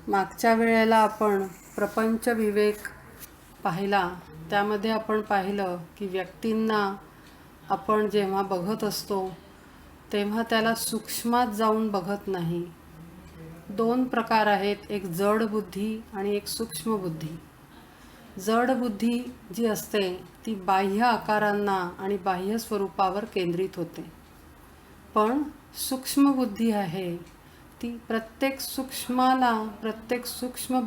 मागच्या वेळेला आपण प्रपंच विवेक पाहिला. त्यामध्ये आपण पाहिलं की व्यक्तींना आपण जेव्हा बघत असतो तेव्हा त्याला सूक्ष्मात जाऊन बघत नाही. दोन प्रकार आहेत, एक जड बुद्धी आणि एक सूक्ष्म बुद्धी. जड बुद्धी जी असते ती बाह्य आकारांना आणि बाह्य स्वरूपावर केंद्रित होते, पण सूक्ष्म बुद्धी आहे ती प्रत्येक सूक्ष्म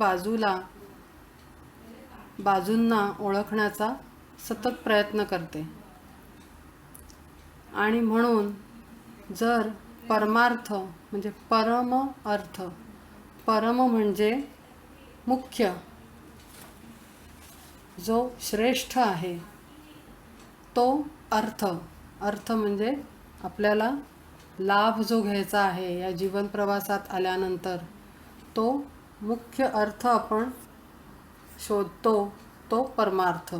बाजूंना ओळखण्याचा सतत प्रयत्न करते. आणि म्हणून जर परमार्थ म्हणजे परम अर्थ, परम म्हणजे मुख्य, जो श्रेष्ठ आहे, तो अर्थ म्हणजे आपल्याला लाभ जो घ्यायचा आहे या जीवन प्रवासात आल्यानंतर, तो मुख्य अर्थ आपण शोधतो, तो परमार्थ.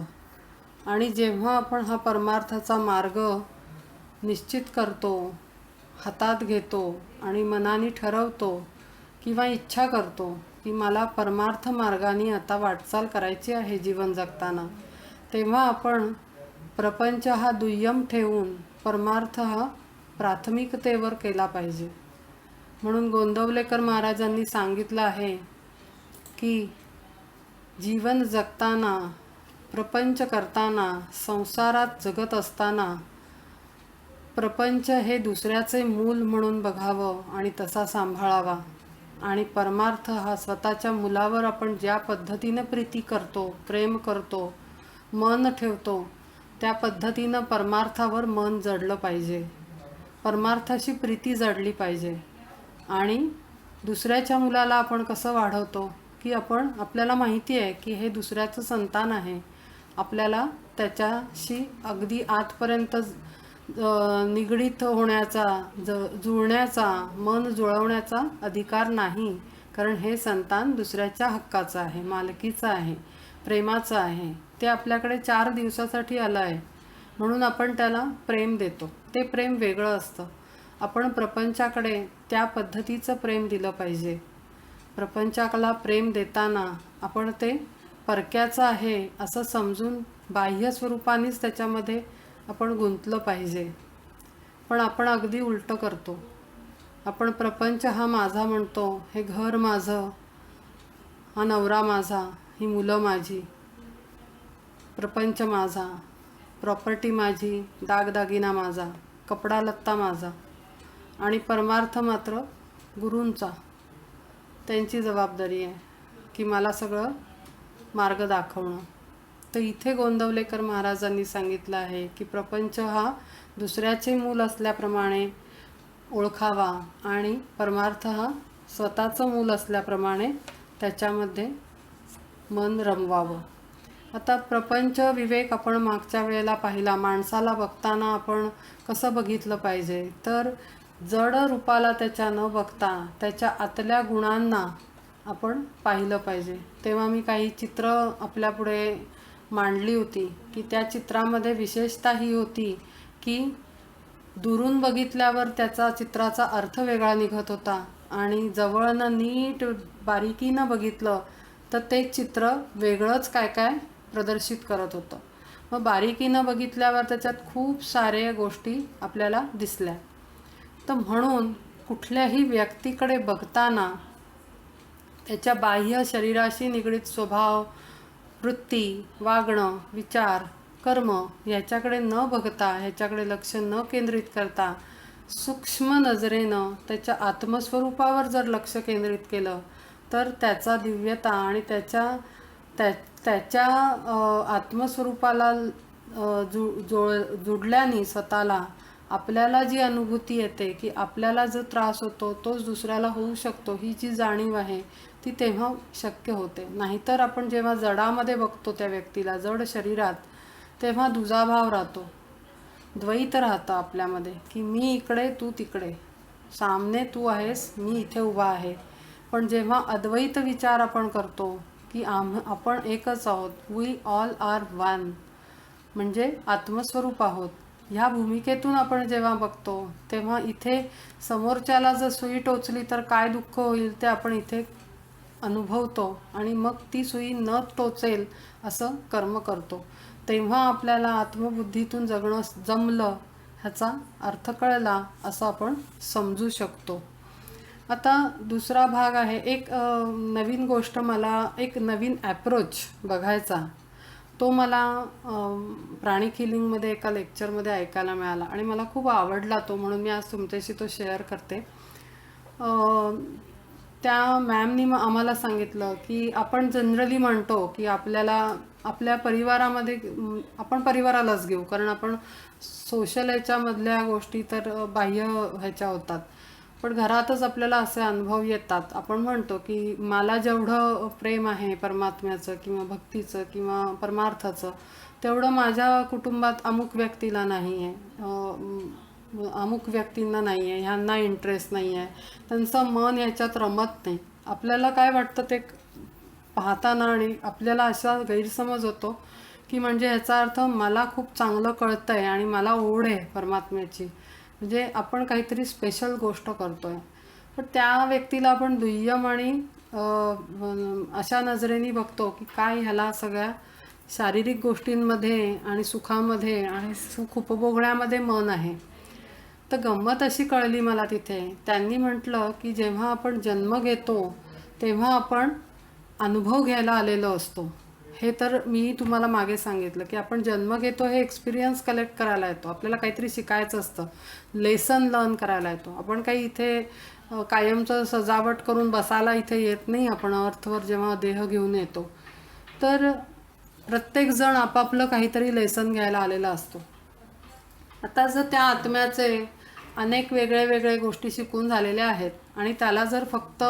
आणि जेव्हा आपण हा परमार्थाचा मार्ग निश्चित करतो, हातात घेतो आणि मनाने ठरवतो किंवा इच्छा करतो की मला परमार्थ मार्गाने आता वाटचाल करायची आहे जीवन जगताना, तेव्हा आपण प्रपंच हा दुय्यम ठेवून परमार्थ हा प्राथमिकतेवर केला पाहिजे. म्हणून गोंदवलेकर महाराजांनी सांगितलं आहे की जीवन जगताना, प्रपंच करताना, संसारात जगत असताना प्रपंच हे दुसऱ्याचे मूल म्हणून बघावं आणि तसा सांभाळावा. आणि परमार्थ हा स्वतःच्या मुलावर आपण ज्या पद्धतीनं प्रीती करतो, प्रेम करतो, मन ठेवतो, त्या पद्धतीनं परमार्थावर मन जडलं पाहिजे, परमार्थाशी प्रीती जडली पाहिजे. आणि दुसऱ्याच्या मुलाला आपण कसं वाढवतो की आपल्याला माहिती आहे की हे दुसऱ्याचं संतान आहे, आपल्याला त्याच्याशी अगदी आतपर्यंत निगडीत होण्याचा, जुळण्याचा, मन जुळवण्याचा अधिकार नाही, कारण हे संतान दुसऱ्याच्या हक्काचं आहे, मालकीचं आहे, प्रेमाचं आहे. ते आपल्याकडे 4 दिवसासाठी आलं आहे म्हणून आपण त्याला प्रेम देतो. ते प्रेम वेगळं असतं. आपण प्रपंचाकडे त्या पद्धतीचं प्रेम दिलं पाहिजे. प्रपंचाला प्रेम देताना आपण ते परक्याचं आहे असं समजून बाह्य स्वरूपानेच त्याच्यामध्ये आपण गुंतलं पाहिजे. पण आपण अगदी उलटं करतो. आपण प्रपंच हा माझा म्हणतो, हे घर माझं, हा नवरा माझा, ही मुलं माझी, प्रपंच माझा, प्रॉपर्टी माझी, दागदागिना माझा, कपडा लत्ता माझा. आणि परमार्थ मात्र गुरूंचा, त्यांची जबाबदारी आहे की मला सगळं मार्ग दाखवणं. तर इथे गोंदवलेकर महाराजांनी सांगितलं आहे की प्रपंच हा दुसऱ्याचे मूल असल्याप्रमाणे ओळखावा आणि परमार्थ हा स्वतःचं मूल असल्याप्रमाणे त्याच्यामध्ये मन रमवावं. आता प्रपंच विवेक आपण मागच्या वेळेला पाहिला. माणसाला बघताना आपण कसं बघितलं पाहिजे, तर जड रूपाला त्याच्या न बघता त्याच्या आतल्या गुणांना आपण पाहिलं पाहिजे. तेव्हा मी काही चित्र आपल्यापुढे मांडली होती की त्या चित्रामध्ये विशेषता ही होती की दुरून बघितल्यावर त्याचा चित्राचा अर्थ वेगळा निघत होता आणि जवळनं नीट बारीकीनं बघितलं तर ते चित्र वेगळंच काय काय प्रदर्शित करत होतं. मग बारीकीनं बघितल्यावर त्याच्यात खूप साऱ्या गोष्टी आपल्याला दिसल्या. तर म्हणून कुठल्याही व्यक्तीकडे बघताना त्याच्या बाह्य शरीराशी निगडीत स्वभाव, वृत्ती, वागणं, विचार, कर्म ह्याच्याकडे न बघता, ह्याच्याकडे लक्ष न केंद्रित करता सूक्ष्म नजरेनं त्याच्या आत्मस्वरूपावर जर लक्ष केंद्रित केलं तर त्याचा दिव्यता आणि त्याच्या आत्मस्वरूपाला जुडल्याने स्वतःला आपल्याला जी अनुभूती येते की आपल्याला जो त्रास होतो तोच दुसऱ्याला होऊ शकतो, ही जी जाणीव आहे ती तेव्हा शक्य होते. नाहीतर आपण जेव्हा जडामध्ये बघतो त्या व्यक्तीला, जड शरीरात, तेव्हा दुजाभाव राहतो, द्वैत राहतं आपल्यामध्ये की मी इकडे तू तिकडे, सामने तू आहेस, मी इथे उभा आहे. पण जेव्हा अद्वैत विचार आपण करतो की आपण एकच आहोत, वी ऑल आर वन, म्हणजे आत्मस्वरूप आहोत, ह्या भूमिकेतून आपण जेव्हा बघतो तेव्हा इथे समोरच्याला जर सुई टोचली तर काय दुःख होईल ते आपण इथे अनुभवतो आणि मग ती सुई न टोचेल असं कर्म करतो, तेव्हा आपल्याला आत्मबुद्धीतून जगणं जमलं, ह्याचा अर्थ कळला असं आपण समजू शकतो. आता दुसरा भाग आहे, एक नवीन गोष्ट, मला एक नवीन ॲप्रोच बघायचा, तो मला प्राणिक हिलिंगमध्ये एका लेक्चरमध्ये ऐकायला मिळाला आणि मला खूप आवडला तो, म्हणून मी आज तुमच्याशी तो शेअर करते. त्या मॅमनी आम्हाला सांगितलं की आपण जनरली म्हणतो की आपल्याला आपल्या परिवारामध्ये, आपण परिवारालाच घेऊ कारण आपण सोशल ह्याच्यामधल्या गोष्टी तर बाह्य ह्याच्या होतात, पण घरातच आपल्याला असे अनुभव येतात. आपण म्हणतो की मला जेवढं प्रेम आहे परमात्म्याचं किंवा भक्तीचं किंवा परमार्थाचं, तेवढं माझ्या कुटुंबात अमुक व्यक्तीला नाही आहे, अमुक व्यक्तींना नाही आहे, ह्यांना इंटरेस्ट नाही आहे, त्यांचं मन ह्याच्यात रमत नाही. आपल्याला काय वाटतं ते पाहताना, आणि आपल्याला असा गैरसमज होतो की म्हणजे ह्याचा अर्थ मला खूप चांगलं कळतं आहे आणि मला ओढ आहे परमात्म्याची, म्हणजे आपण काहीतरी स्पेशल गोष्ट करतो आहे. पण त्या व्यक्तीला आपण दुय्यम आणि अशा नजरेने बघतो की काय ह्याला सगळ्या शारीरिक गोष्टींमध्ये आणि सुखामध्ये आणि सुख उपभोगण्यामध्ये मन आहे. तर गंमत अशी कळली मला तिथे, त्यांनी म्हटलं की जेव्हा आपण जन्म घेतो तेव्हा आपण अनुभव घ्यायला आलेलो असतो. हे तर मी तुम्हाला मागे सांगितलं की आपण जन्म घेतो हे एक्सपिरियन्स कलेक्ट करायला येतो, आपल्याला काहीतरी शिकायचं असतं, लेसन लर्न करायला येतो. आपण काही इथे कायमचं सजावट करून बसायला इथे येत नाही. आपण अर्थवर जेव्हा देह घेऊन येतो तर प्रत्येकजण आपापलं काहीतरी लेसन घ्यायला आलेला असतो. आता जर त्या आत्म्याचे अनेक वेगळे वेगळे गोष्टी शिकून झालेल्या आहेत आणि त्याला जर फक्त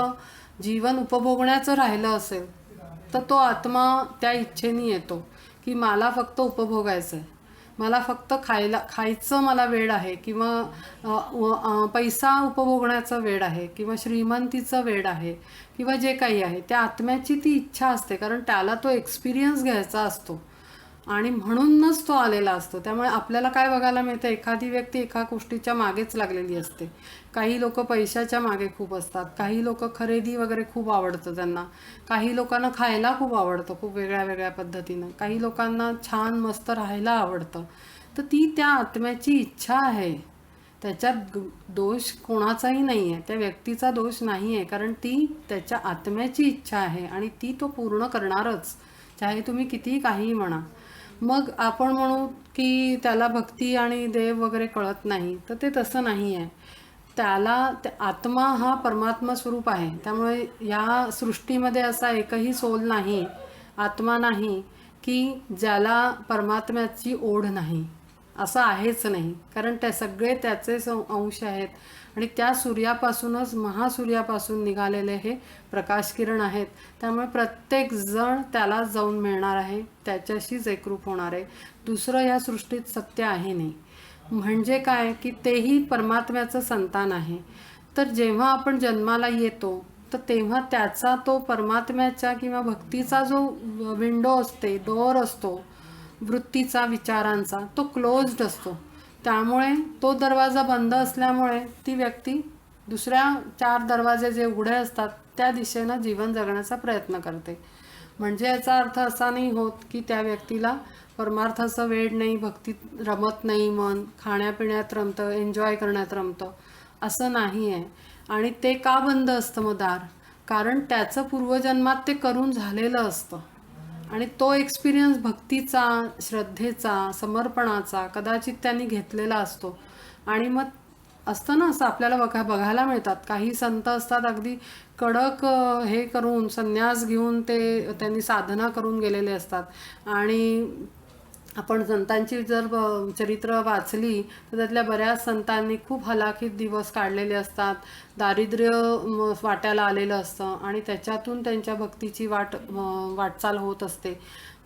जीवन उपभोगण्याचं राहिलं असेल तर तो आत्मा त्या इच्छेने येतो की मला फक्त उपभोगायचं आहे, मला फक्त खायचं मला वेळ आहे, किंवा पैसा उपभोगण्याचा वेळ आहे, किंवा श्रीमंतीचं वेळ आहे, किंवा जे काही आहे, त्या आत्म्याची ती इच्छा असते, कारण त्याला तो एक्सपिरियन्स घ्यायचा असतो आणि म्हणूनच तो आलेला असतो. त्यामुळे आपल्याला काय बघायला मिळतं, एखादी व्यक्ती एका गोष्टीच्या मागेच लागलेली असते. काही लोक पैशाच्या मागे खूप असतात, काही लोक खरेदी वगैरे खूप आवडतं त्यांना, काही लोकांना खायला खूप आवडतं खूप वेगळ्या वेगळ्या पद्धतीनं, काही लोकांना छान मस्त राहायला आवडतं. तर ती त्या आत्म्याची इच्छा आहे, त्याच्यात दोष कोणाचाही नाही आहे, त्या व्यक्तीचा दोष नाही आहे, कारण ती त्याच्या आत्म्याची इच्छा आहे आणि ती तो पूर्ण करणारच, चाहे तुम्ही कितीही काहीही म्हणा. मग आपण म्हणू की त्याला भक्ती आणि देव वगैरे कळत नाही, तर ते तसं नाही आहे. त्याला आत्मा हा परमात्मा स्वरूप आहे. त्यामुळे या सृष्टीमध्ये असा एकही सोल नाही, आत्मा नाही की ज्याला परमात्म्याची ओढ नाही, असं आहेच नाही. कारण ते सगळे त्याचेच अंश आहेत आणि त्या सूर्यापासूनच, महासूर्यापासून निघालेले हे प्रकाश किरण आहेत. त्यामुळे प्रत्येक जण त्याला जाऊन मिळणार आहे, त्याच्याशीच एकरूप होणार आहे. दुसरं या सृष्टीत सत्य आहे नाही. म्हणजे काय की तेही परमात्म्याचं संतान आहे. तर जेव्हा आपण जन्माला येतो तर तेव्हा त्याचा तो परमात्म्याच्या किंवा भक्तीचा जो विंडो असते, डोअर असतो वृत्तीचा, विचारांचा, तो क्लोज्ड असतो. त्यामुळे तो दरवाजा बंद असल्यामुळे ती व्यक्ती दुसऱ्या 4 दरवाजे जे उघडे असतात त्या दिशेनं जीवन जगण्याचा प्रयत्न करते. म्हणजे याचा अर्थ असा नाही होत की त्या व्यक्तीला परमार्थाचं वेळ नाही, भक्तीत रमत नाही, मन खाण्यापिण्यात रमतं, एन्जॉय करण्यात रमतं, असं नाही आहे. आणि ते का बंद असतं मग दार? कारण त्याचं पूर्वजन्मात ते करून झालेलं असतं आणि तो एक्सपिरियन्स भक्तीचा, श्रद्धेचा, समर्पणाचा कदाचित त्यांनी घेतलेला असतो. आणि मग असतं ना असं आपल्याला बघायला मिळतात, काही संत असतात अगदी कडक हे करून संन्यास घेऊन ते त्यांनी साधना करून गेलेले असतात. आणि आपण संतांची जर चरित्र वाचली तर त्यातल्या बऱ्याच संतांनी खूप हलाखीत दिवस काढलेले असतात, दारिद्र्य वाट्याला आलेलं असतं आणि त्याच्यातून त्यांच्या भक्तीची वाटचाल होत असते.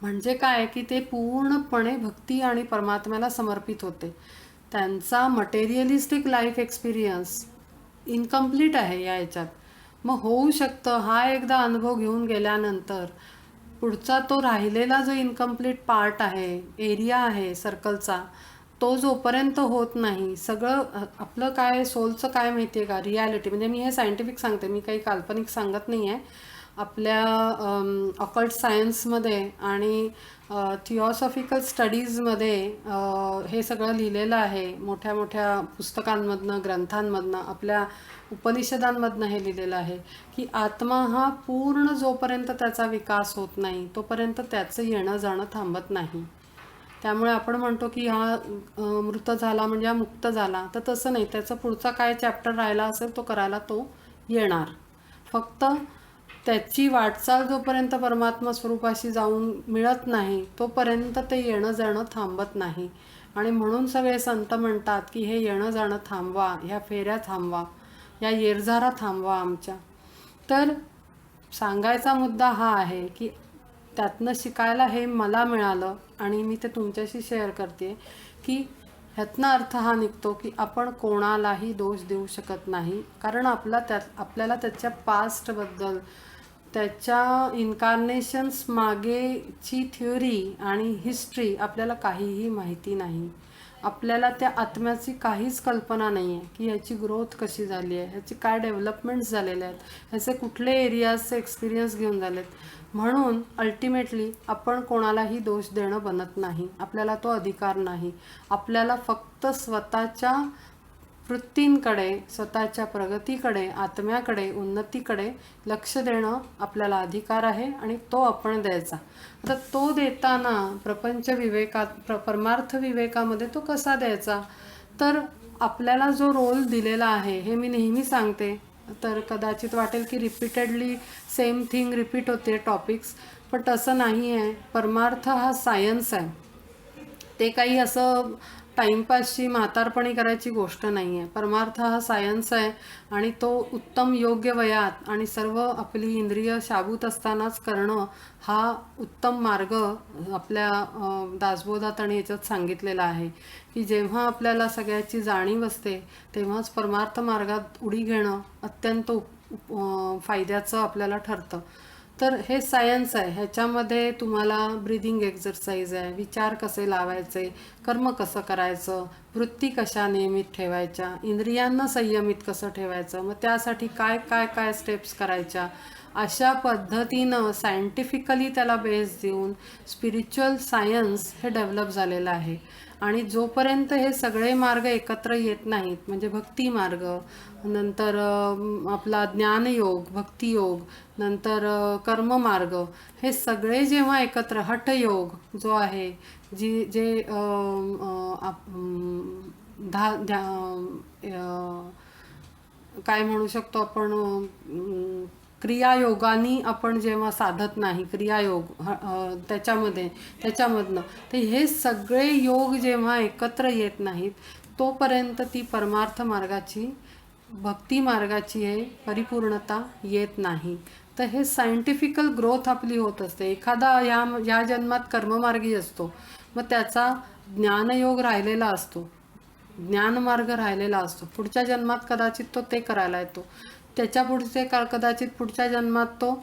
म्हणजे काय की ते पूर्णपणे भक्ती आणि परमात्म्याला समर्पित होते. त्यांचा मटेरियलिस्टिक लाईफ एक्सपिरियन्स इनकम्प्लीट आहे या ह्याच्यात. मग होऊ शकतं हा एकदा अनुभव घेऊन गेल्यानंतर पुढचा तो राहिलेला जो इनकम्प्लीट पार्ट आहे, एरिया आहे सर्कलचा, तो जोपर्यंत होत नाही, सगळं आपलं काय सोलचं काय माहिती आहे का, रियालिटी, म्हणजे मी हे सायंटिफिक सांगते, मी काही काल्पनिक सांगत नाही आहे. आपल्या ऑकल्ट सायन्समध्ये आणि थिऑसॉफिकल स्टडीजमध्ये हे सगळं लिहिलेलं आहे. मोठ्या मोठ्या पुस्तकांमधनं, ग्रंथांमधनं, आपल्या उपनिषदांमधनं हे लिहिलेलं आहे की आत्मा हा पूर्ण जोपर्यंत त्याचा विकास होत नाही तोपर्यंत त्याचं येणं जाणं थांबत नाही. त्यामुळे आपण म्हणतो की हा मृत झाला म्हणजे हा मुक्त झाला, तर तसं नाही. त्याचा पुढचा काय चॅप्टर राहिला असेल तो करायला तो येणार. फक्त त्याची वाटचाल जोपर्यंत परमात्मा स्वरूपाशी जाऊन मिळत नाही तोपर्यंत ते येणं जाणं थांबत नाही. आणि म्हणून सगळे संत म्हणतात की हे येणं जाणं थांबवा, ह्या फेऱ्या थांबवा, या येरझारा थांबवा आमच्या. तर सांगायचा मुद्दा हा आहे की त्यातनं शिकायला हे मला मिळालं आणि मी ते तुमच्याशी शेअर करते की ह्यातनं अर्थ हा निघतो की आपण कोणालाही दोष देऊ शकत नाही. कारण आपल्याला त्याच्या पास्टबद्दल, त्याच्या इन्कार्नेशन्स मागेची थ्योरी आणि हिस्ट्री आपल्याला काहीही माहिती नाही. आपल्याला त्या आत्म्याची काहीच कल्पना नाही आहे की ह्याची ग्रोथ कशी झाली आहे, ह्याचे काय डेव्हलपमेंट्स झालेले आहेत, ह्याचे कुठले एरियाजचे एक्सपिरियन्स घेऊन झालेत. म्हणून अल्टिमेटली आपण कोणालाही दोष देणं बनत नाही, आपल्याला तो अधिकार नाही. आपल्याला फक्त स्वतःच्या वृत्तींकडे, स्वतःच्या प्रगतीकडे, आत्म्याकडे, उन्नतीकडे लक्ष देणं आपल्याला अधिकार आहे आणि तो आपण द्यायचा. आता तो देताना प्रपंच विवेकात, परमार्थ विवेकामध्ये तो कसा द्यायचा, तर आपल्याला जो रोल दिलेला आहे हे मी नेहमी सांगते. तर कदाचित वाटेल की रिपीटेडली सेम थिंग रिपीट होते टॉपिक्स, पण तसं नाही आहे. परमार्थ हा सायन्स आहे, ते काही असं टाईमपासची म्हातारपणी करायची गोष्ट नाही आहे. परमार्थ हा सायन्स आहे आणि तो उत्तम योग्य वयात आणि सर्व आपली इंद्रिय शाबूत असतानाच करणं हा उत्तम मार्ग आपल्या दासबोधात आणि याच्यात सांगितलेला आहे की जेव्हा आपल्याला सगळ्याची जाणीव असते तेव्हाच परमार्थ मार्गात उडी घेणं अत्यंत फायद्याचं आपल्याला ठरतं. तर हे सायन्स आहे. ह्याच्यामध्ये तुम्हाला ब्रीदिंग एक्सरसाइज आहे, विचार कसे लावायचे, कर्म कसं करायचं, वृत्ती कशा नियमित ठेवायच्या, इंद्रियांना संयमित कसं ठेवायचं, मग त्यासाठी काय काय काय स्टेप्स करायच्या, अशा पद्धतीनं सायंटिफिकली त्याला बेस देऊन स्पिरिच्युअल सायन्स हे डेव्हलप झालेलं आहे. आणि जोपर्यंत हे सगळे मार्ग एकत्र येत नाहीत, म्हणजे भक्ती मार्ग, नंतर आपला ज्ञानयोग, भक्तियोग, नंतर कर्ममार्ग, हे सगळे जेव्हा एकत्र, हठयोग जो आहे, जे काय म्हणू शकतो आपण, क्रियायोगानी आपण जेव्हा साधत नाही, क्रियायोग त्याच्यामधनं ते हे सगळे योग जेव्हा एकत्र येत नाहीत तोपर्यंत ती परमार्थ मार्गाची, भक्ती मार्गाची हे परिपूर्णता येत नाही. तर हे सायंटिफिकल ग्रोथ आपली होत असते. एखादा या जन्मात कर्ममार्गी असतो, मग त्याचा ज्ञानयोग राहिलेला असतो, ज्ञानमार्ग राहिलेला असतो. पुढच्या जन्मात कदाचित तो ते करायला येतो, त्याच्या पुढचे कदाचित पुढच्या जन्मात तो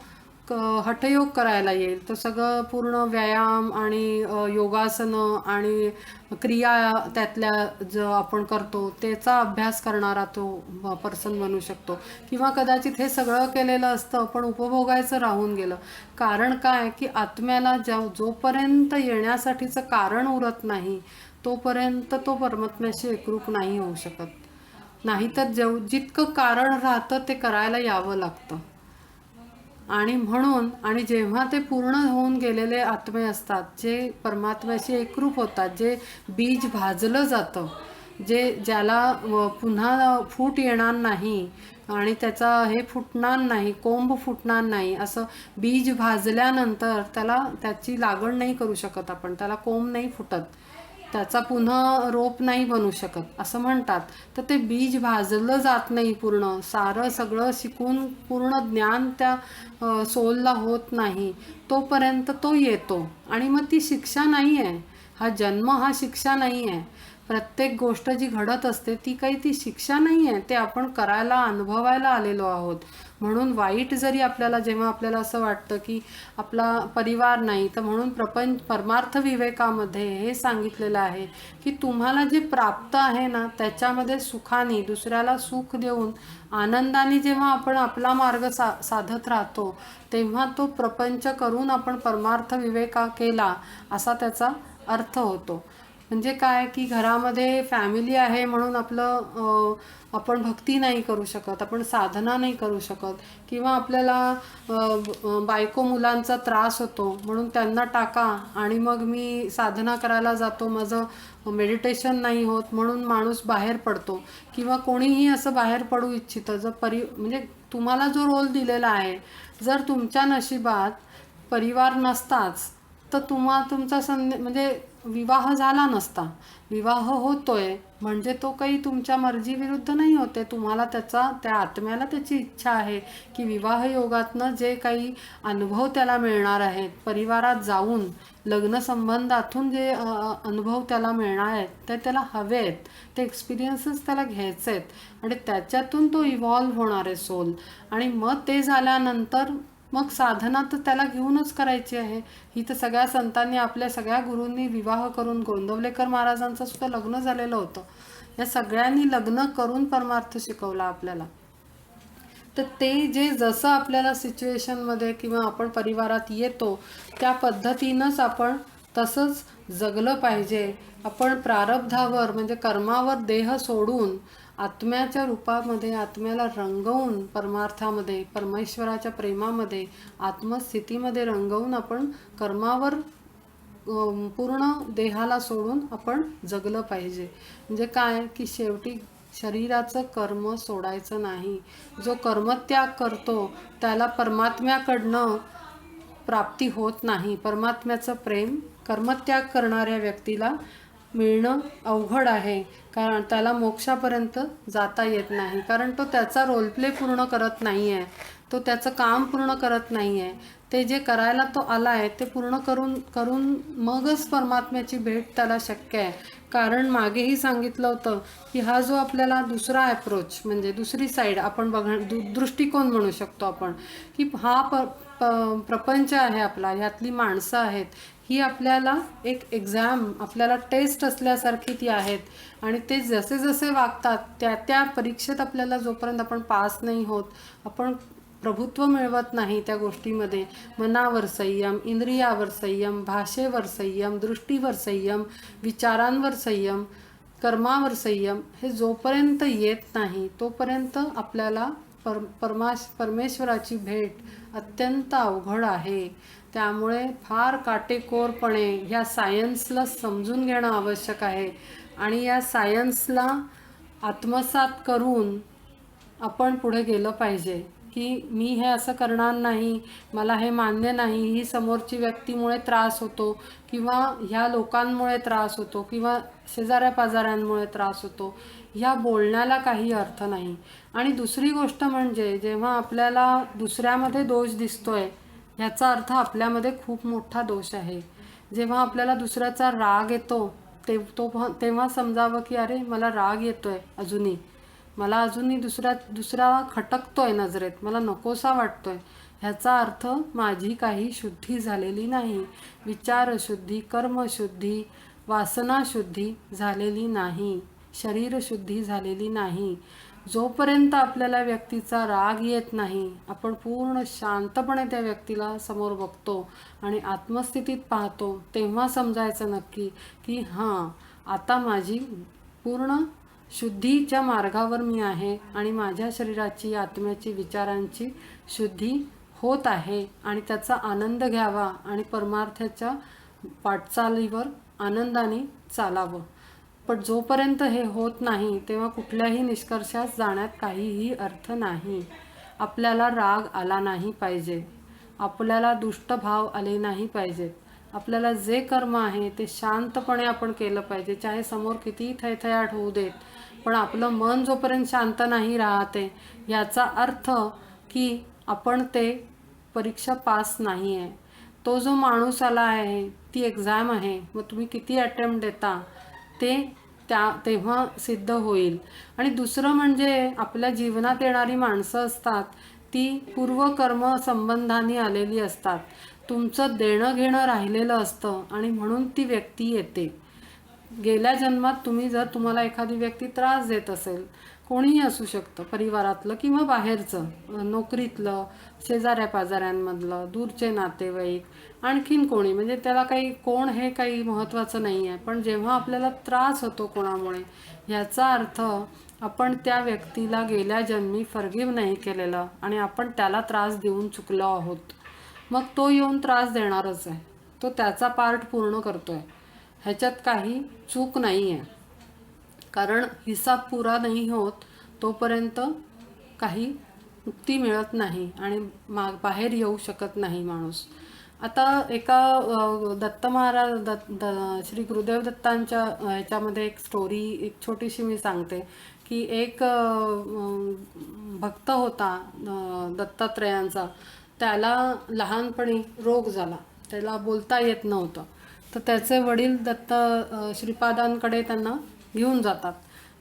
हठयोग करायला येईल. तो सगळं पूर्ण व्यायाम आणि योगासनं आणि क्रिया त्यातल्या जो आपण करतो त्याचा अभ्यास करणारा तो पर्सन बनू शकतो. किंवा कदाचित हे सगळं केलेलं असतं पण उपभोगायचं राहून गेलं. कारण काय की आत्म्याला जोपर्यंत येण्यासाठीचं कारण उरत नाही तोपर्यंत तो परमात्म्याशी एकरूप नाही होऊ शकत. नाहीतर जितकं कारण राहतं ते करायला यावं लागतं. आणि म्हणून, आणि जेव्हा ते पूर्ण होऊन गेलेले आत्मे असतात, जे परमात्म्याशी एकरूप होतात, जे बीज भाजलं जातं, ज्याला पुन्हा फूट येणार नाही आणि त्याचा हे फुटणार नाही, कोंब फुटणार नाही, असं बीज भाजल्यानंतर त्याची लागण नाही करू शकत आपण, त्याला कोंब नाही फुटत, त्याचा पुन्हा रोप नाही बनू शकत असं म्हणतात. तर ते बीज भाजलं जात नाही पूर्ण, सारं सगळं शिकून पूर्ण ज्ञान त्या सोलला होत नाही तोपर्यंत तो येतो. आणि मग ती शिक्षा नाही आहे, हा जन्म हा शिक्षा नाही आहे. प्रत्येक गोष्ट जी घडत असते ती काही ती शिक्षा नाही आहे, ते आपण करायला अनुभवायला आलेलो आहोत. म्हणून वाईट जरी आपल्याला, जेव्हा आपल्याला असं वाटतं की आपला परिवार नाही, तर म्हणून परमार्थ विवेकामध्ये हे सांगितलेलं आहे की तुम्हाला जे प्राप्त आहे ना त्याच्यामध्ये सुखाने दुसऱ्याला सुख देऊन आनंदाने जेव्हा आपण आपला मार्ग साधत राहतो, तेव्हा तो प्रपंच करून आपण परमार्थ विवेका केला असा त्याचा अर्थ होतो. म्हणजे काय की घरामध्ये फॅमिली आहे म्हणून आपण भक्ती नाही करू शकत, आपण साधना नाही करू शकत, किंवा आपल्याला बायको मुलांचा त्रास होतो म्हणून त्यांना टाका आणि मग मी साधना करायला जातो, माझं मेडिटेशन नाही होत म्हणून माणूस बाहेर पडतो, किंवा कोणीही असं बाहेर पडू इच्छितं. म्हणजे तुम्हाला जो रोल दिलेला आहे, जर तुमच्या नशिबात परिवार नसताच तर तुमचा म्हणजे विवाह झाला नसता. विवाह होतोय म्हणजे तो काही तुमच्या मर्जीविरुद्ध नाही होते, तुम्हाला त्या आत्म्याला त्याची इच्छा आहे की विवाह योगातनं जे काही अनुभव त्याला मिळणार आहेत, परिवारात जाऊन लग्न संबंधातून जे अनुभव त्याला मिळणार आहेत ते त्याला हवे आहेत, ते एक्सपिरियन्सेस त्याला घ्यायचे आहेत आणि त्याच्यातून तो इव्हॉल्व्ह होणार आहे सोल. आणि मग ते झाल्यानंतर मग साधना तर त्याला घेऊनच करायची आहे. ही तर सगळ्या संतांनी, आपल्या सगळ्या गुरूंनी विवाह करून, गोंदवलेकर महाराजांचं सुद्धा लग्न झालेलं होतं, या सगळ्यांनी लग्न करून परमार्थ शिकवला आपल्याला. तर ते जे जसं आपल्याला सिच्युएशनमध्ये किंवा आपण परिवारात येतो त्या पद्धतीनंच आपण तसंच जगलं पाहिजे. आपण प्रारब्धावर म्हणजे कर्मावर देह सोडून आत्म्याच्या रूपामध्ये आत्म्याला रंगवून परमार्थामध्ये, परमेश्वराच्या प्रेमामध्ये, आत्मस्थितीमध्ये रंगवून आपण कर्मावर पूर्ण देहाला सोडून आपण जगलं पाहिजे. म्हणजे काय की शेवटी शरीराचं कर्म सोडायचं नाही. जो कर्मत्याग करतो त्याला परमात्म्याकडनं प्राप्ती होत नाही. परमात्म्याचं प्रेम कर्मत्याग करणाऱ्या व्यक्तीला मिळणं अवघड आहे, कारण त्याला मोक्षापर्यंत जाता येत नाही, कारण तो त्याचा रोलप्ले पूर्ण करत नाही आहे, तो त्याचं काम पूर्ण करत नाही आहे. ते जे करायला तो आला आहे ते पूर्ण करून मगच परमात्म्याची भेट त्याला शक्य आहे. कारण मागेही सांगितलं होतं की हा जो आपल्याला दुसरा अप्रोच म्हणजे दुसरी साईड आपण दृष्टिकोन म्हणू शकतो आपण, की हा प्रपंच आहे आपला, ह्यातली माणसं आहेत, ही आपल्याला एक एक्झाम, आपल्याला टेस्ट असल्यासारखी ती आहेत आणि ते जसे जसे वागतात त्या परीक्षेत आपल्याला जोपर्यंत आपण पास नाही होत, आपण प्रभुत्व मिळवत नाही त्या गोष्टीमध्ये, मनावर संयम, इंद्रियावर संयम, भाषेवर संयम, दृष्टीवर संयम, विचारांवर संयम, कर्मावर संयम, हे जोपर्यंत येत नाही तोपर्यंत आपल्याला परमेश्वराची भेट अत्यंत अवघड आहे. त्यामुळे फार काटेकोरपणे ह्या सायन्सला समजून घेणं आवश्यक आहे आणि या सायन्सला आत्मसात करून आपण पुढे गेलं पाहिजे की मी हे असं करणार नाही, मला हे मान्य नाही, ही समोरची व्यक्तीमुळे त्रास होतो किंवा ह्या लोकांमुळे त्रास होतो किंवा शेजाऱ्या पाजाऱ्यांमुळे त्रास होतो, ह्या बोलण्याला काही अर्थ नाही. आणि दुसरी गोष्ट म्हणजे जेव्हा आपल्याला दुसऱ्यामध्ये दोष दिसतोय ह्याचा अर्थ आपल्यामध्ये खूप मोठा दोष आहे. जेव्हा आपल्याला दुसऱ्याचा राग येतो तेव्हा समजावं की अरे मला राग येतोय, मला अजूनही दुसरा खटकतोय नजरेत, मला नकोसा वाटतोय, ह्याचा अर्थ माझी काही शुद्धी झालेली नाही, विचारशुद्धी, कर्मशुद्धी, वासनाशुद्धी झालेली नाही, शरीरशुद्धी झालेली नाही. जोपर्यंत आपल्याला व्यक्तीचा राग येत नाही, आपण पूर्ण शांतपणे त्या व्यक्तीला समोर बघतो आणि आत्मस्थितीत पाहतो, तेव्हा समजायचं नक्की की हां, आता माझी पूर्ण शुद्धीच्या मार्गावर मी आहे आणि माझ्या शरीराची, आत्म्याची, विचारांची शुद्धी होत आहे आणि त्याचा आनंद घ्यावा आणि परमार्थाच्या वाटचालीवर आनंदाने चालावं. पण जोपर्यंत हे होत नाही तेव्हा कुठल्याही निष्कर्षास जाण्यात काहीही अर्थ नाही. आपल्याला राग आला नाही पाहिजे, आपल्याला दुष्ट भाव आले नाही पाहिजेत, आपल्याला जे कर्म आहे ते शांतपणे आपण केलं पाहिजे, चाहे समोर कितीही थैथयाट होऊ देत, पण आपलं मन जोपर्यंत शांत नाही राहते याचा अर्थ की आपण ते परीक्षा पास नाही आहे. तो जो माणूस आला आहे ती एक्झाम आहे, मग तुम्ही किती अटेम्प्ट देता ते तेव्हा सिद्ध होईल. आणि दुसरं म्हणजे आपल्या जीवनात येणारी माणसं असतात ती पूर्वकर्म संबंधाने आलेली असतात. तुमचं देणं घेणं राहिलेलं असतं आणि म्हणून ती व्यक्ती येते. गेल्या जन्मात तुम्हाला एखादी व्यक्ती त्रास देत असेल, कोणीही असू शकतं, परिवारातलं किंवा बाहेरचं, नोकरीतलं, शेजाऱ्या पाजाऱ्यांमधलं, दूरचे नातेवाईक, आणखीन कोणी, म्हणजे त्याला काही कोण हे काही महत्त्वाचं नाही आहे. पण जेव्हा आपल्याला त्रास होतो कोणामुळे, ह्याचा अर्थ आपण त्या व्यक्तीला गेल्या जन्मी फॉरगिव्ह नाही केलेलं आणि आपण त्याला त्रास देऊन चुकलो आहोत. मग तो येऊन त्रास देणारच आहे. तो त्याचा पार्ट पूर्ण करतोय, ह्याच्यात काही चूक नाही आहे. कारण हिसाब पुरा नाही होत तोपर्यंत काही मुक्ती मिळत नाही आणि बाहेर येऊ शकत नाही माणूस. आता एका दत्त महाराज श्री गुरुदेव दत्तांच्या ह्याच्यामध्ये एक स्टोरी, एक छोटीशी मी सांगते की एक भक्त होता दत्तात्रयांचा. त्याला लहानपणी रोग झाला, त्याला बोलता येत नव्हतं. तर त्याचे वडील श्रीपादांकडे त्यांना घेऊन जातात.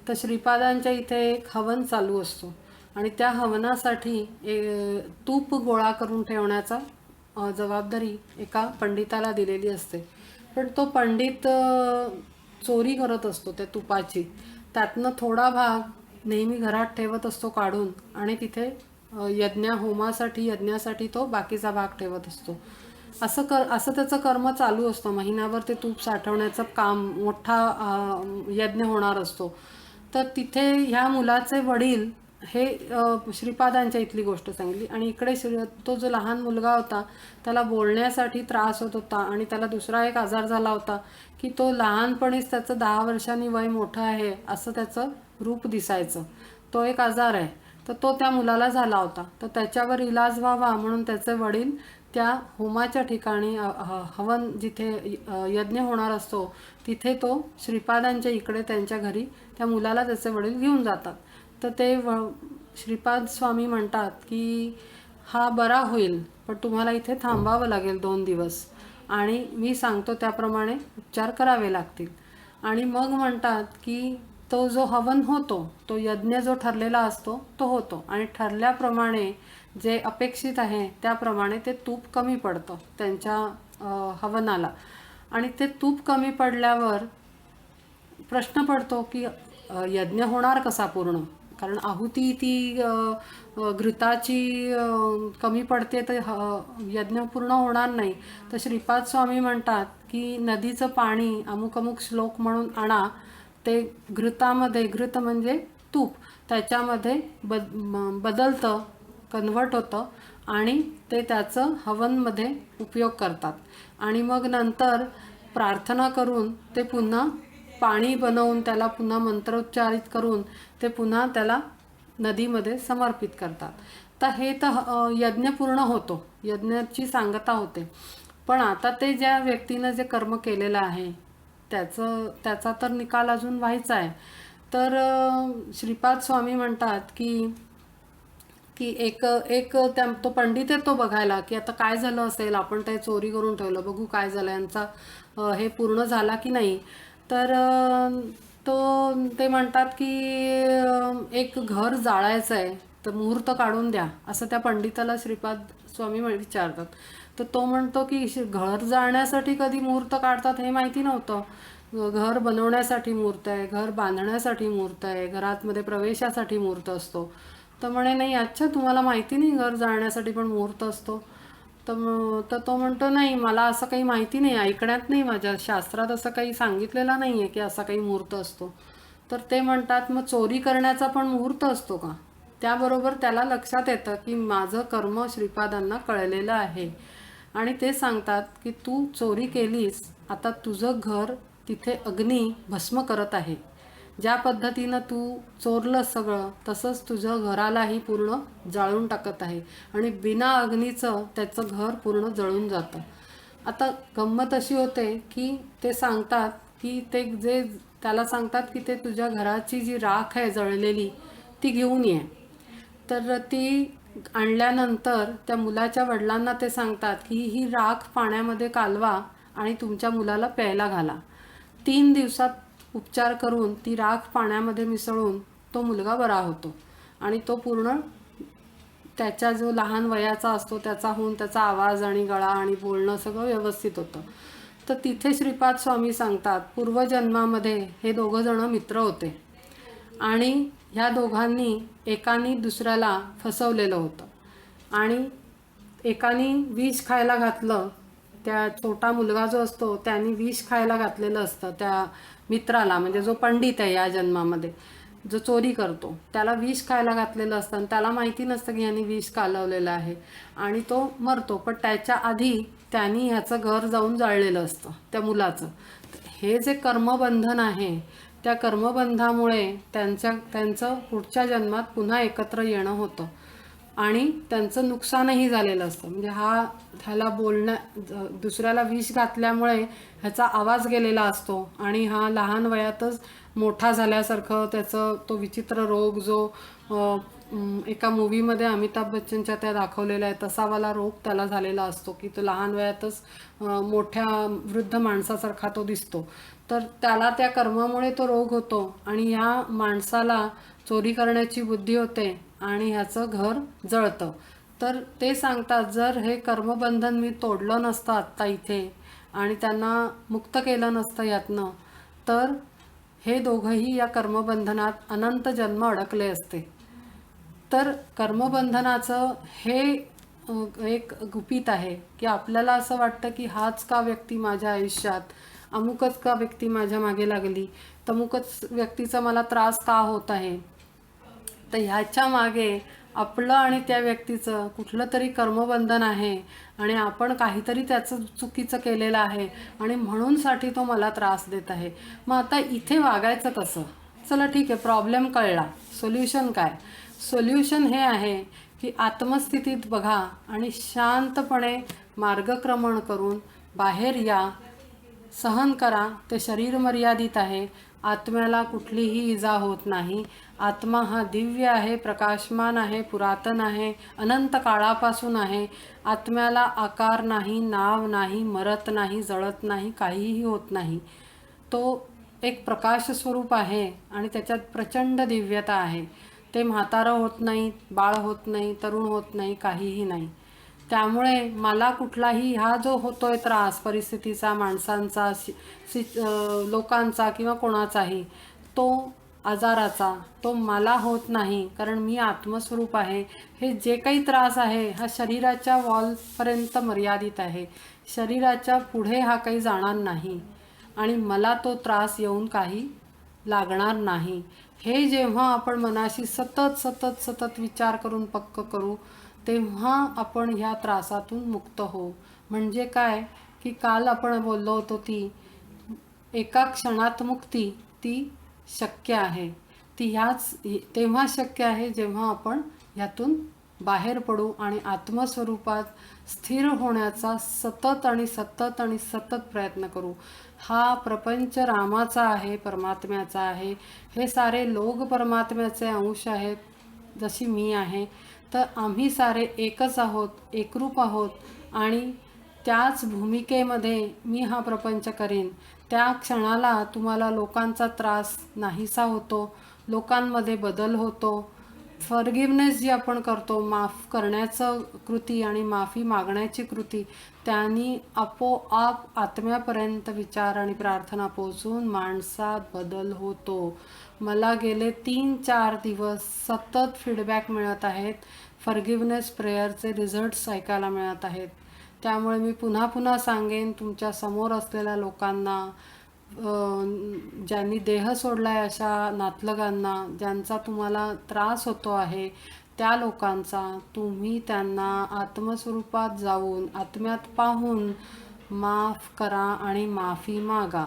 तर श्रीपादांच्या इथे एक हवन चालू असतो आणि त्या हवनासाठी तूप गोळा करून ठेवण्याचा जबाबदारी एका पंडिताला दिलेली असते. पण तो पंडित चोरी करत असतो त्या तुपाची. त्यातनं थोडा भाग नेहमी घरात ठेवत असतो काढून आणि तिथे यज्ञासाठी तो बाकीचा भाग ठेवत असतो. असं त्याचं कर्म चालू असतं. महिनाभर ते तूप साठवण्याचं काम, मोठा यज्ञ होणार असतो. तर तिथे ह्या मुलाचे वडील हे श्रीपादांच्या इथली गोष्ट सांगितली आणि इकडे तो जो लहान मुलगा होता त्याला बोलण्यासाठी त्रास होत होता आणि त्याला दुसरा एक आजार झाला होता की तो लहानपणीच त्याचं 10 वर्षांनी वय मोठं आहे असं त्याचं रूप दिसायचं. तो एक आजार आहे. तर तो त्या मुलाला झाला होता. तर त्याच्यावर इलाज व्हावा म्हणून त्याचे वडील त्या होमाच्या ठिकाणी, हवन जिथे यज्ञ होणार असतो तिथे तो श्रीपादांच्या इकडे त्यांच्या घरी त्या मुलाला त्याचे वडील घेऊन जातात. तर ते श्रीपाद स्वामी म्हणतात की हा बरा होईल, पण तुम्हाला इथे थांबावं लागेल 2 दिवस आणि मी सांगतो त्याप्रमाणे उपचार करावे लागतील. आणि मग म्हणतात की तो जो हवन होतो, तो यज्ञ जो ठरलेला असतो तो होतो आणि ठरल्याप्रमाणे जे अपेक्षित आहे त्याप्रमाणे ते तूप कमी पडतं त्यांच्या हवनाला. आणि ते तूप कमी पडल्यावर प्रश्न पडतो की यज्ञ होणार कसा पूर्ण, कारण आहुती ती घृताची कमी पडते तर यज्ञ पूर्ण होणार नाही. तर श्रीपाद स्वामी म्हणतात की नदीचं पाणी अमुक अमुक श्लोक म्हणून आणा, ते घृतामध्ये, घृत म्हणजे तूप, त्याच्यामध्ये बदलतं, कन्व्हर्ट होतं आणि ते त्याचं हवनमध्ये उपयोग करतात. आणि मग नंतर प्रार्थना करून ते पुन्हा पाणी बनवून त्याला पुन्हा मंत्रोच्चारित करून ते पुन्हा त्याला नदीमध्ये समर्पित करतात. तर हे तर यज्ञ पूर्ण होतो, यज्ञाची सांगता होते. पण आता ते ज्या व्यक्तीनं जे कर्म केलेलं आहे त्याचा तर निकाल अजून व्हायचा आहे. तर श्रीपाद स्वामी म्हणतात की तो पंडित आहे तो बघायला की आता काय झालं असेल, आपण ते चोरी करून ठेवलं, बघू काय झालं, यांचा हे पूर्ण झाला की नाही. तर ते म्हणतात की एक घर जाळायचं आहे तर मुहूर्त काढून द्या, असं त्या पंडिताला श्रीपाद स्वामी विचारतात. तर तो म्हणतो की घर जाळण्यासाठी कधी मुहूर्त काढतात हे माहिती नव्हतं. घर बनवण्यासाठी मुहूर्त आहे, घर बांधण्यासाठी मुहूर्त आहे, घरातमध्ये प्रवेशासाठी मुहूर्त असतो. तर म्हणे नाही, अच्छा तुम्हाला माहिती नाही घर जाळण्यासाठी पण मुहूर्त असतो. तर तो म्हणतो नाही, मला असं काही माहिती नाही, ऐकण्यात नाही, माझ्या शास्त्रात असं काही सांगितलेलं नाही आहे की असा काही मुहूर्त असतो. तर ते म्हणतात मग चोरी करण्याचा पण मुहूर्त असतो का. त्याबरोबर त्याला लक्षात येतं की माझं कर्म श्रीपादांना कळलेलं आहे आणि ते सांगतात की तू चोरी केलीस, आता तुझं घर तिथे अग्नी भस्म करत आहे. ज्या पद्धतीनं तू चोरलंस सगळं तसंच तुझं घरालाही पूर्ण जाळून टाकत आहे आणि बिना अग्नीचं त्याचं घर पूर्ण जळून जातं. आता गंमत अशी होते की ते सांगतात की त्याला सांगतात की ते तुझ्या घराची जी राख आहे जळलेली ती घेऊन ये. तर ती आणल्यानंतर त्या मुलाच्या वडिलांना ते सांगतात की ही राख पाण्यामध्ये कालवा आणि तुमच्या मुलाला प्यायला घाला. 3 दिवसात उपचार करून ती राख पाण्यामध्ये मिसळून तो मुलगा बरा होतो आणि तो पूर्ण त्याच्या जो लहान वयाचा असतो त्याचा होऊन त्याचा आवाज आणि गळा आणि बोलणं सगळं व्यवस्थित होतं. तर तिथे श्रीपाद स्वामी सांगतात, पूर्वजन्मामध्ये हे दोघं जण मित्र होते आणि ह्या दोघांनी एकाने दुसऱ्याला फसवलेलं होतं आणि एकाने विष खायला घातलं. त्या छोटा मुलगा जो असतो त्याने विष खायला घातलेलं असतं त्या मित्राला, म्हणजे जो पंडित आहे या जन्मामध्ये, जो चोरी करतो त्याला विष खायला घातलेलं असतं आणि त्याला माहिती नसतं की ह्याने विष कालवलेलं आहे आणि तो मरतो. पण त्याच्या आधी त्यांनी ह्याचं घर जाऊन जाळलेलं असतं त्या मुलाचं. हे जे कर्मबंधन आहे त्या कर्मबंधामुळे त्यांचं पुढच्या जन्मात पुन्हा एकत्र येणं होतं आणि त्यांचं नुकसानही झालेलं असतं. म्हणजे ह्याला दुसऱ्याला विष घातल्यामुळे ह्याचा आवाज गेलेला असतो आणि हा लहान वयातच मोठा झाल्यासारखं त्याचं तो विचित्र रोग जो एका मूवीमध्ये अमिताभ बच्चनच्या त्या दाखवलेला आहे तसावाला रोग त्याला झालेला असतो की तो लहान वयातच मोठ्या वृद्ध माणसासारखा तो दिसतो. तर त्याला त्या कर्मामुळे तो रोग होतो आणि ह्या माणसाला चोरी करण्याची बुद्धी होते आणि ह्याचं घर जळतं. तर ते सांगतात, जर हे कर्मबंधन मी तोडलं नसतं आत्ता इथे आणि त्यांना मुक्त केलं नसतं यातनं, तर हे दोघंही या कर्मबंधनात अनंत जन्म अडकले असते. तर कर्मबंधनाचं हे एक गुपित आहे की आपल्याला असं वाटतं की हाच का व्यक्ती माझ्या आयुष्यात, अमुकच का व्यक्ती माझ्या मागे लागली, तमुकच व्यक्तीचा मला त्रास का होत आहे. तर ह्याच्या मागे आपलं आणि त्या व्यक्तीचं कुठलं तरी कर्मबंधन आहे आणि आपण काहीतरी त्याचं चुकीचं केलेलं आहे आणि म्हणूनसाठी तो मला त्रास देत आहे. मग आता इथे वागायचं कसं? चला ठीक आहे, प्रॉब्लेम कळला. सोल्युशन काय? सोल्युशन हे आहे की आत्मस्थितीत बघा आणि शांतपणे मार्गक्रमण करून बाहेर या, सहन करा. ते शरीर मर्यादित आहे, आत्म्याला कुठलीही इजा होत नाही. आत्मा हा दिव्य आहे, प्रकाशमान आहे, पुरातन आहे, अनंत काळापासून आहे. आत्म्याला आकार नाही, नाव नाही, मरत नाही, जळत नाही, काहीही होत नाही. तो एक प्रकाश स्वरूप आहे आणि त्याच्यात प्रचंड दिव्यता आहे. ते म्हातारं होत नाही, बाळ होत नाही, तरुण होत नाही, काहीही नाही. त्यामुळे मला कुठलाही हा जो होतोय त्रास परिस्थितीचा, माणसांचा, लोकांचा किंवा कोणाचाही, तो आजाराचा, तो मला होत नाही, कारण मी आत्मस्वरूप आहे. हे जे काही त्रास आहे हा शरीराच्या वॉलपर्यंत मर्यादित आहे, शरीराच्या पुढे हा काही जाणार नाही आणि मला तो त्रास येऊन काही लागणार नाही. हे जेव्हा आपण मनाशी सतत सतत सतत विचार करून पक्क करू तेव्हा आपण ह्या त्रासातून मुक्त हो. म्हणजे काय की काल आपण बोललो होतो ती एका क्षणात मुक्ती ती शक्य आहे. ती तेव्हा शक्य आहे जेव्हा आपण ह्यातून बाहेर पडू आणि आत्मस्वरूपात स्थिर होण्याचा सतत आणि सतत आणि सतत प्रयत्न करू. हा प्रपंच रामाचा आहे, परमात्म्याचा आहे. हे सारे लोक परमात्म्याचे अंश आहेत, जशी मी आहे. तर आम्ही सारे एकच आहोत, एकरूप आहोत आणि त्याच भूमिकेमध्ये मी हा प्रपंच करीन. त्या क्षणाला तुम्हाला लोकांचा त्रास नाहीसा होतो, लोकांमध्ये बदल होतो. फॉरगिव्हनेस जी आपण करतो, माफ करण्याचं कृती आणि माफी मागण्याची कृती, त्यांनी आपोआप आत्म्यापर्यंत विचार आणि प्रार्थना पोचून माणसात बदल होतो. मला गेले 3-4 दिवस सतत फीडबॅक मिळत आहेत, फॉरगिव्हनेस प्रेयरचे रिझल्ट्स ऐकायला मिळत आहेत. त्यामुळे मी पुन्हा पुन्हा सांगेन तुमच्या समोर असलेल्या लोकांना, ज्यांनी देह सोडला आहे अशा नातलगांना, ज्यांचा तुम्हाला त्रास होतो आहे त्या लोकांचा, तुम्ही त्यांना आत्मस्वरूपात जाऊन आत्म्यात पाहून माफ करा आणि माफी मागा.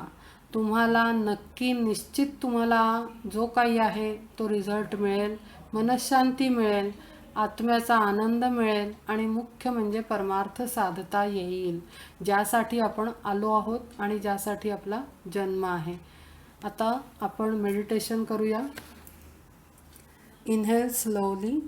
तुम्हाला नक्की निश्चित तुम्हाला जो काही आहे तो रिझल्ट मिळेल, मनशांती मिळेल, आत्म्याचा आनंद मिळेल आणि मुख्य म्हणजे परमार्थ साधता येईल, ज्यासाठी आपण आलो आहोत आणि ज्यासाठी आपला जन्म आहे. आता आपण मेडिटेशन करूया. Inhale slowly.